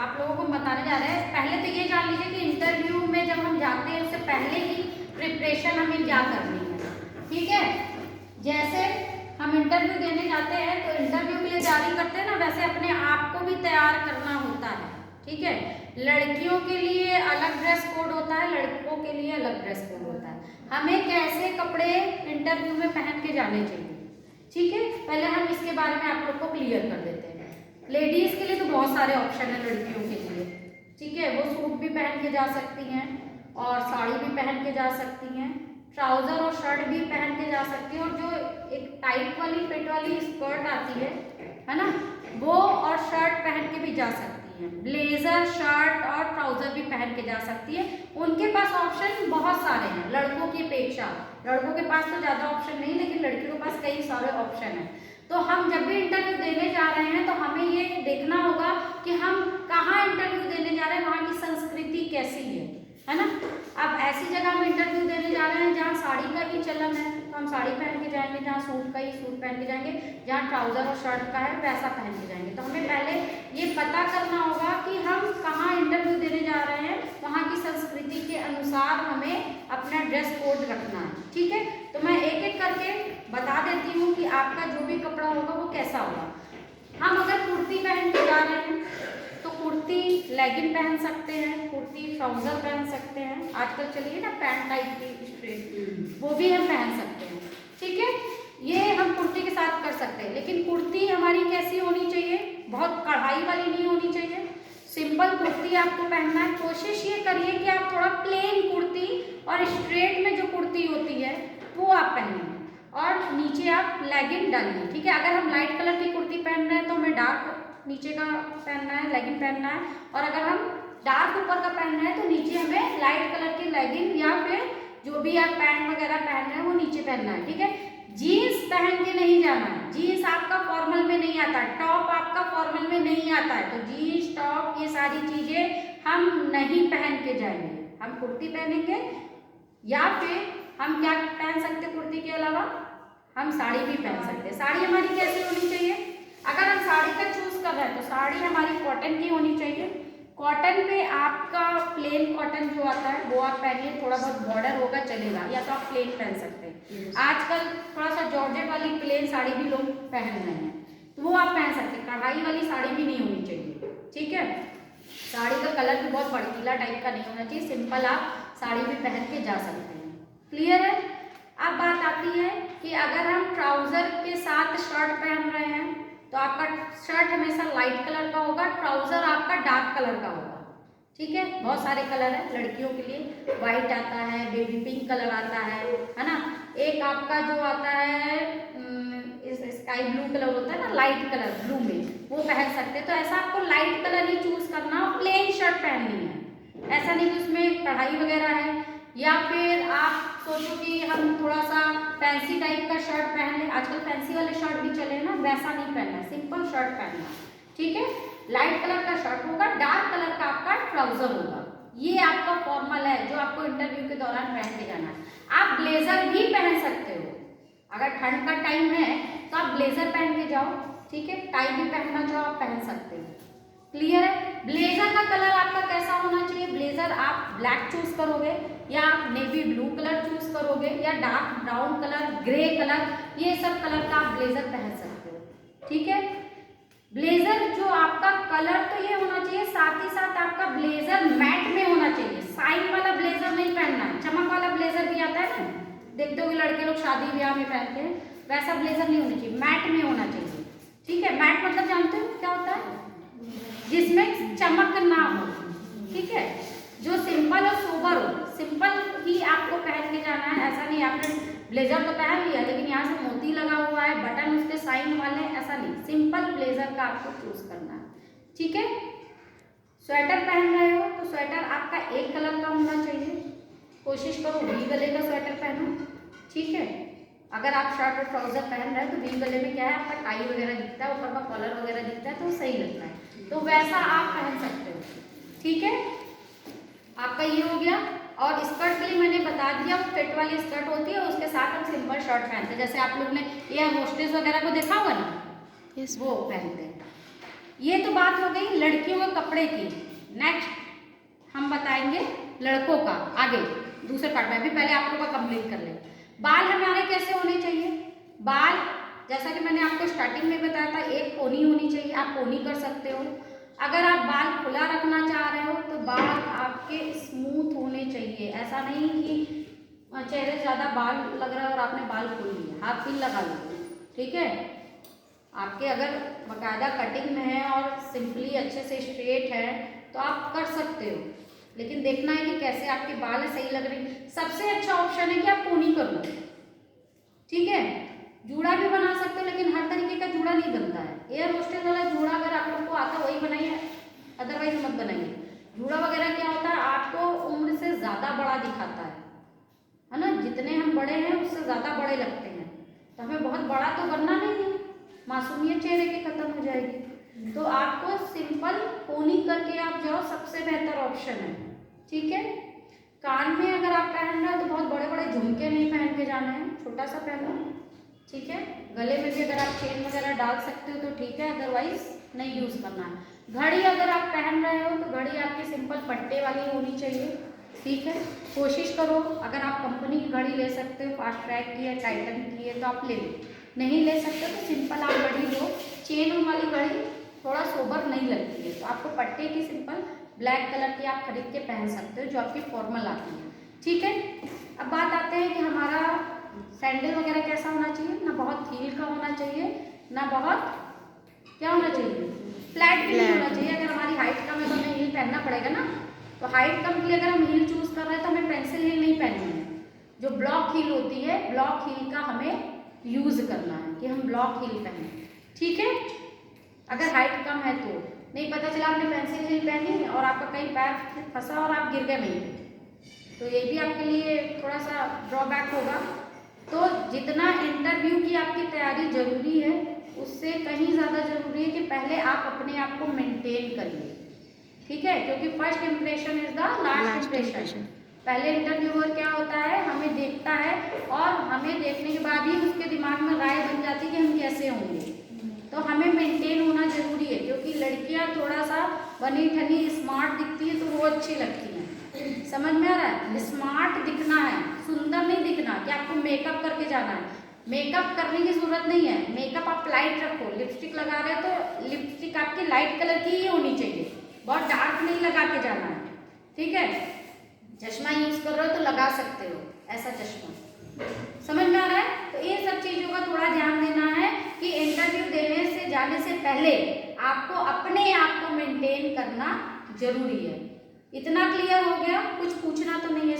आप लोगों को बताने जा रहे हैं। पहले तो ये जान लीजिए कि इंटरव्यू में जब हम जाते हैं उससे पहले की प्रिपरेशन हमें क्या करनी है, ठीक है। जैसे हम इंटरव्यू देने जाते हैं तो इंटरव्यू के लिए तैयारी करते हैं ना, वैसे अपने आप को भी तैयार करना होता है, ठीक है। लड़कियों के लिए अलग ड्रेस कोड होता है, लड़कों के लिए अलग ड्रेस कोड होता है। हमें कैसे कपड़े इंटरव्यू में पहन के जाने चाहिए, ठीक है। पहले हम इसके बारे में आप लोग को क्लियर कर देते हैं। लेडीज के लिए तो बहुत सारे ऑप्शन है लड़कियों के लिए, ठीक है। वो सूट भी पहन के जा सकती हैं और साड़ी भी पहन के जा सकती हैं, ट्राउजर और शर्ट भी पहन के जा सकती हैं, और जो एक टाइट वाली फिट वाली स्कर्ट आती है ना, वो और शर्ट पहन के भी जा सकती हैं। ब्लेजर शर्ट और ट्राउजर भी पहन के जा सकती है। उनके पास ऑप्शन बहुत सारे हैं लड़कों की अपेक्षा। लड़कों के पास तो ज़्यादा ऑप्शन नहीं, लेकिन लड़कियों के पास कई सारे ऑप्शन हैं। तो हम जब भी इंटरव्यू देने जा रहे हैं तो हमें ये देखना होगा कि हम कहाँ इंटरव्यू देने जा रहे हैं, वहाँ की संस्कृति कैसी है ना। अब ऐसी जगह हम इंटरव्यू देने जा रहे हैं जहाँ साड़ी का ही चलन है तो हम साड़ी पहन के जाएंगे, जहाँ सूट का ही सूट पहन के जाएंगे, जहाँ ट्राउजर और शर्ट का है वैसा पहन के जाएंगे। तो हमें पहले ये पता करना होगा कि हम कहाँ इंटरव्यू देने जा रहे हैं, वहाँ की संस्कृति के अनुसार हमें अपना ड्रेस कोड रखना है, ठीक है। तो मैं एक एक करके बता देती हूँ कि आपका जो भी कपड़ा होगा वो कैसा होगा। हम अगर कुर्ती पहन के जा रहे हैं तो कुर्ती लेगिन पहन सकते हैं, कुर्ती ट्राउजर पहन सकते हैं, आजकल चलिए ना पैंट टाइप की स्ट्रेट, वो भी हम पहन सकते हैं, ठीक है। ये हम कुर्ती के साथ कर सकते हैं। लेकिन कुर्ती हमारी कैसी होनी चाहिए, बहुत कढ़ाई वाली नहीं होनी चाहिए, सिंपल कुर्ती आपको पहनना है। कोशिश ये करिए कि आप थोड़ा प्लेन कुर्ती और स्ट्रेट में जो कुर्ती होती है वो आप पहनें और नीचे आप लेगिन डालिए, ठीक है। अगर हम लाइट कलर की कुर्ती पहन रहे हैं तो हमें डार्क नीचे का पहनना है, लेगिन पहनना है, और अगर हम डार्क ऊपर का पहन रहे हैं तो नीचे हमें लाइट कलर की लेगिन या फिर जो भी आप पैंट वगैरह पहन रहे हैं वो नीचे पहनना है, ठीक है। जीन्स पहन के नहीं जाना है, जीन्स आपका फॉर्मल में नहीं आता है, टॉप आपका फॉर्मल में नहीं आता है, तो जीन्स टॉप ये सारी चीजें हम नहीं पहन के जाएंगे। हम कुर्ती पहनेंगे या फिर हम क्या पहन सकते हैं, कुर्ती के अलावा हम साड़ी भी पहन सकते हैं। साड़ी हमारी कैसी होनी चाहिए, अगर हम साड़ी का चूज कर रहे हैं तो साड़ी हमारी कॉटन की होनी चाहिए। कॉटन पे आपका प्लेन कॉटन जो आता है वो आप पहनिए, थोड़ा बहुत बॉर्डर होगा चलेगा, या तो आप प्लेन पहन सकते हैं। आजकल थोड़ा सा जॉर्जेट वाली प्लेन साड़ी भी लोग पहन रहे हैं तो वो आप पहन सकते हैं। कढ़ाई वाली साड़ी भी नहीं होनी चाहिए, ठीक है। साड़ी का कलर भी बहुत भड़कीला टाइप का नहीं होना चाहिए, सिंपल आप साड़ी भी पहन के जा सकते हैं, क्लियर है। अब बात आती है कि अगर हम ट्राउजर के साथ शर्ट पहन रहे हैं तो आपका शर्ट हमेशा लाइट कलर का होगा, ट्राउजर आपका डार्क कलर का होगा, ठीक है। बहुत सारे कलर है लड़कियों के लिए, व्हाइट आता है, बेबी पिंक कलर आता है ना, एक आपका जो आता है स्काई ब्लू कलर होता है ना, लाइट कलर ब्लू में, वो पहन सकते हैं। तो ऐसा आपको लाइट कलर ही चूज करना और प्लेन शर्ट पहननी है, ऐसा नहीं कि उसमें कढ़ाई वगैरह है, या फिर आप सोचो कि हम थोड़ा सा फैंसी टाइप का शर्ट पहन लें, आजकल फैंसी वाले शर्ट भी चले ना, वैसा नहीं पहनना, सिंपल शर्ट पहनना, ठीक है। लाइट कलर का शर्ट होगा, डार्क कलर का आपका ट्राउजर होगा, ये आपका फॉर्मल है जो आपको इंटरव्यू के दौरान पहन के जाना है। आप ब्लेजर भी पहन सकते हो, अगर ठंड का टाइम है तो आप ब्लेजर पहन के जाओ, ठीक है। टाई भी पहनना चाहो आप पहन सकते हो, क्लियर है। ब्लेजर का कलर आपका कैसा होना चाहिए, ब्लेजर आप ब्लैक चूज करोगे या आप नेवी ब्लू कलर चूज करोगे या dark brown colour, grey colour, ये सब कलर का आप ब्लेजर पहन सकते हो, ठीक है। ब्लेजर जो आपका कलर तो ये होना चाहिए, साथ ही साथ आपका ब्लेजर मैट में होना चाहिए, साइन वाला ब्लेजर नहीं पहनना है। चमक वाला ब्लेजर भी आता है ना, देखते हो लड़के लोग शादी ब्याह में पहनते हैं, वैसा ब्लेजर नहीं होना चाहिए, मैट में होना चाहिए, ठीक है। मैट मतलब जानते हो क्या होता है, जिसमें चमक ना हो, ठीक है, जो सिंपल और सोबर हो, सिंपल ही आपको पहन के जाना है। ऐसा नहीं आपने ब्लेजर तो पहन लिया लेकिन यहाँ से मोती लगा हुआ है, बटन उसके साइन वाले, ऐसा नहीं, सिंपल ब्लेजर का आपको चूज करना है, ठीक है। स्वेटर पहन रहे हो तो स्वेटर आपका एक कलर का होना चाहिए, कोशिश करो वी गले का स्वेटर पहनो, ठीक है। अगर आप शर्ट और ट्राउजर पहन रहे हैं तो वी गले में क्या है, आपका टाई वगैरह दिखता है, ऊपर का कॉलर वगैरह दिखता है, तो सही लगता है, तो वैसा आप पहन सकते हो, ठीक है। आपका ये हो गया। और स्कर्ट के लिए मैंने बता दिया, वो फिट वाली स्कर्ट होती है, उसके साथ हम सिंपल शर्ट पहनते हैं, जैसे आप लोग ने एयर होस्टेस वगैरह को देखा होगा ना, वो पहनते हैं। ये तो बात हो गई लड़कियों के कपड़े की। नेक्स्ट हम बताएंगे लड़कों का आगे दूसरे पार्ट में। अभी पहले आप लोगों का कंप्लीट कर ले। बाल हमारे कैसे होने चाहिए? बाल जैसा कि मैंने आपको स्टार्टिंग में बताया था, एक पोनी होनी चाहिए। आप पोनी कर सकते हो। अगर आप बाल खुला रखना चाह रहे हो तो बाल आपके स्मूथ होने चाहिए। ऐसा नहीं कि चेहरे से ज़्यादा बाल लग रहा है और आपने बाल खोल लिया, हाथ पिन लगा लिया, ठीक है। आपके अगर बाकायदा कटिंग में है और सिंपली अच्छे से स्ट्रेट है तो आप कर सकते हो, लेकिन देखना है कि कैसे आपके बाल सही लग रहे हैं। सबसे अच्छा ऑप्शन है कि आप पोनी कर लो, ठीक है। जूड़ा भी बना सकते हो, लेकिन हर तरीके का जूड़ा नहीं बनता है। एयर होस्टेस वाला जूड़ा अगर आप लोग को आता है वही बनाइए, अदरवाइज मत बनाइए। जूड़ा वगैरह क्या होता है, आपको उम्र से ज़्यादा बड़ा दिखाता है ना। जितने हम बड़े हैं उससे ज़्यादा बड़े लगते हैं, तो हमें बहुत बड़ा तो बनना नहीं है, मासूमियत चेहरे की खत्म हो जाएगी। तो आपको सिंपल पोनी करके आप जाओ, सबसे बेहतर ऑप्शन है, ठीक है। कान में अगर आप पहन रहे हो तो बहुत बड़े बड़े झुमके नहीं पहन के जाने हैं, छोटा सा पहनो, ठीक है। गले में भी अगर आप चेन वगैरह डाल सकते हो तो ठीक है, अदरवाइज नहीं यूज करना है। घड़ी अगर आप पहन रहे हो तो घड़ी आपकी सिंपल पट्टे वाली होनी चाहिए, ठीक है। कोशिश करो अगर आप कंपनी की घड़ी ले सकते हो, फास्ट ट्रैक की है, टाइटन की है, तो आप ले लो। नहीं ले सकते तो सिंपल आप घड़ी लो। चेन वाली घड़ी थोड़ा सोबर नहीं लगती है, तो आपको पट्टे की सिंपल ब्लैक कलर की आप खरीद के पहन सकते हो, जो आपकी फॉर्मल आती है, ठीक है। अब बात आते हैं कि हमारा सैंडल वगैरह कैसा होना चाहिए। ना बहुत हील का होना चाहिए, ना बहुत क्या होना चाहिए, फ्लैट भी नहीं होना चाहिए। अगर हमारी हाइट कम है तो हमें हील पहनना पड़ेगा ना, तो हाइट कम के लिए अगर हम हील चूज कर रहे हैं तो हमें पेंसिल हील नहीं पहननी है। जो ब्लॉक हील होती है, ब्लॉक हील का हमें यूज करना है कि हम ब्लॉक हील पहने, ठीक है। अगर हाइट कम है तो नहीं, पता चला आपने पेंसिल हील पहनी और आपका कहीं पैर फंसा और आप गिर गए वहीं पे, तो ये भी आपके लिए थोड़ा सा ड्रॉबैक होगा। तो जितना इंटरव्यू की आपकी तैयारी जरूरी है, उससे कहीं ज़्यादा जरूरी है कि पहले आप अपने आप को मेंटेन करिए, ठीक है। क्योंकि first impression is the last impression. पहले इंटरव्यूअर क्या होता है, हमें देखता है और हमें देखने के बाद ही उसके दिमाग में राय बन जाती है कि हम कैसे होंगे। तो हमें मेंटेन होना जरूरी है, क्योंकि लड़कियां थोड़ा सा बनी ठनी स्मार्ट दिखती है तो वो अच्छी लगती हैं, समझ में आ रहा है। स्मार्ट दिखना है, सुंदर नहीं दिखना कि आपको मेकअप करके जाना है। मेकअप करने की जरूरत नहीं है, मेकअप आप लाइट रखो। लिपस्टिक लगा रहे हो तो लिपस्टिक आपकी लाइट कलर की ही होनी चाहिए, बहुत डार्क नहीं लगा के जाना है, ठीक है। चश्मा यूज कर रहे हो तो लगा सकते हो ऐसा चश्मा, समझ में आ रहा है। तो ये सब चीजों का थोड़ा ध्यान देना है कि इंटरव्यू देने से जाने से पहले आपको अपने आप को मेंटेन करना जरूरी है। इतना क्लियर हो गया? कुछ पूछना तो नहीं है?